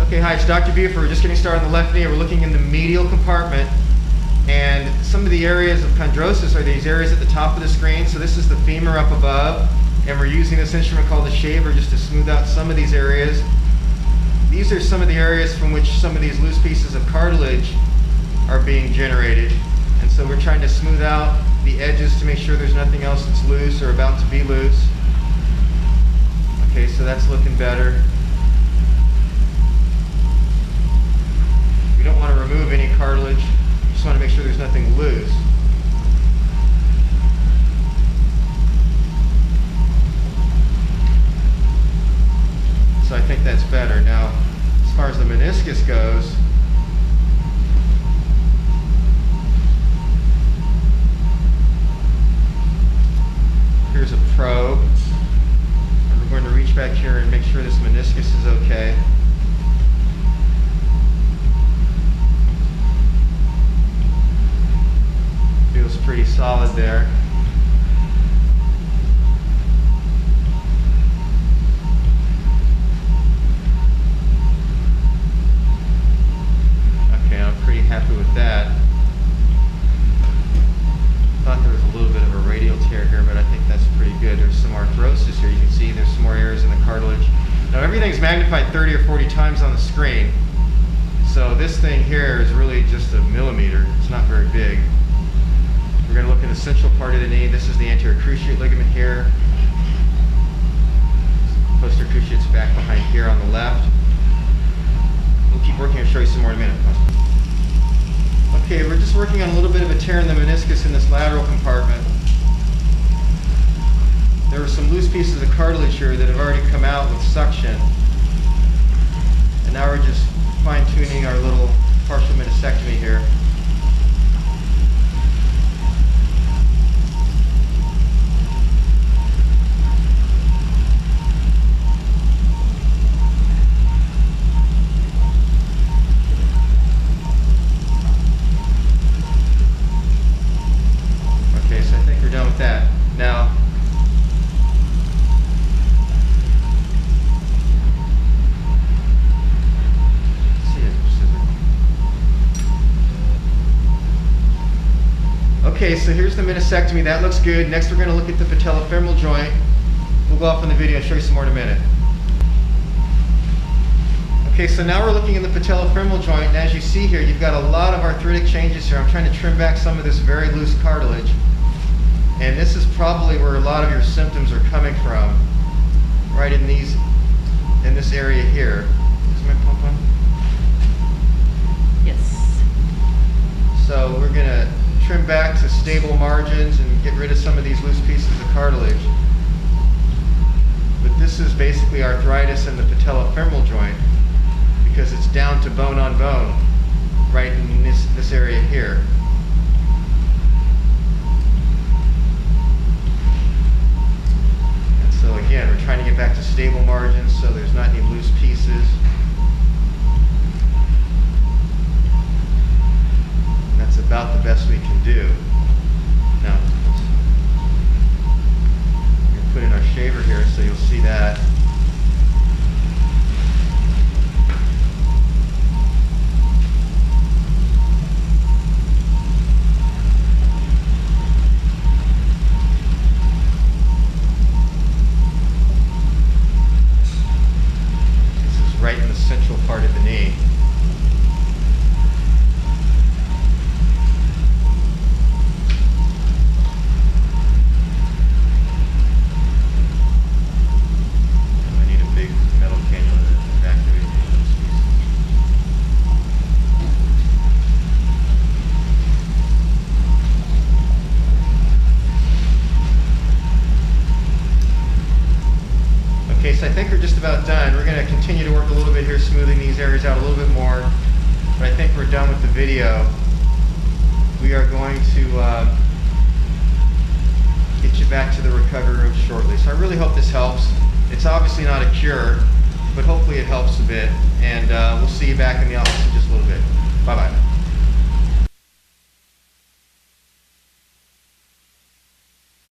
Okay, hi, it's Dr. Buford. We're just getting started on the left knee. We're looking in the medial compartment, and some of the areas of chondrosis are these areas at the top of the screen. So this is the femur up above, and we're using this instrument called the shaver just to smooth out some of these areas. These are some of the areas from which some of these loose pieces of cartilage are being generated, and so we're trying to smooth out the edges to make sure there's nothing else that's loose or about to be loose. Okay, so that's looking better. We don't want to remove any cartilage. We just want to make sure there's nothing loose. So I think that's better. Now, as far as the meniscus goes, here's a probe. And we're going to reach back here and make sure this meniscus is okay. Feels pretty solid there. Okay, I'm pretty happy with that. Thought there was a little bit of a radial tear here, but I think that's pretty good. There's some arthrosis here. You can see there's some more areas in the cartilage. Now everything's magnified 30 or 40 times on the screen. So this thing here is really just a millimeter. It's not very big. We're going to look in the central part of the knee. This is the anterior cruciate ligament here. Posterior cruciate's back behind here on the left. We'll keep working. I'll show you some more in a minute. Okay, we're just working on a little bit of a tear in the meniscus in this lateral compartment. There were some loose pieces of cartilage here that have already come out with suction. And now we're just fine-tuning our little partial menisectomy here. That. Now, okay, so here's the menisectomy. That looks good. Next, we're going to look at the patellofemoral joint. We'll go off on the video and show you some more in a minute. Okay, so now we're looking at the patellofemoral joint, and as you see here, you've got a lot of arthritic changes here. I'm trying to trim back some of this very loose cartilage. And this is probably where a lot of your symptoms are coming from, right in this area here. Is my pump on? Yes. So we're going to trim back to stable margins and get rid of some of these loose pieces of cartilage. But this is basically arthritis in the patellofemoral joint because it's down to bone on bone, right in this area here. So again, we're trying to get back to stable margins so there's not any loose pieces. And that's about the best we can do. Now, we're going to put in our shaver here so you'll see that. Right in the central part of the knee. And I need a big metal cannula to evacuate those pieces. Okay, so I think we're just about done. We're going to continue to work a little bit here, smoothing these areas out a little bit more. But I think we're done with the video. We are going to get you back to the recovery room shortly. So I really hope this helps. It's obviously not a cure, but hopefully it helps a bit. And we'll see you back in the office in just a little bit. Bye-bye.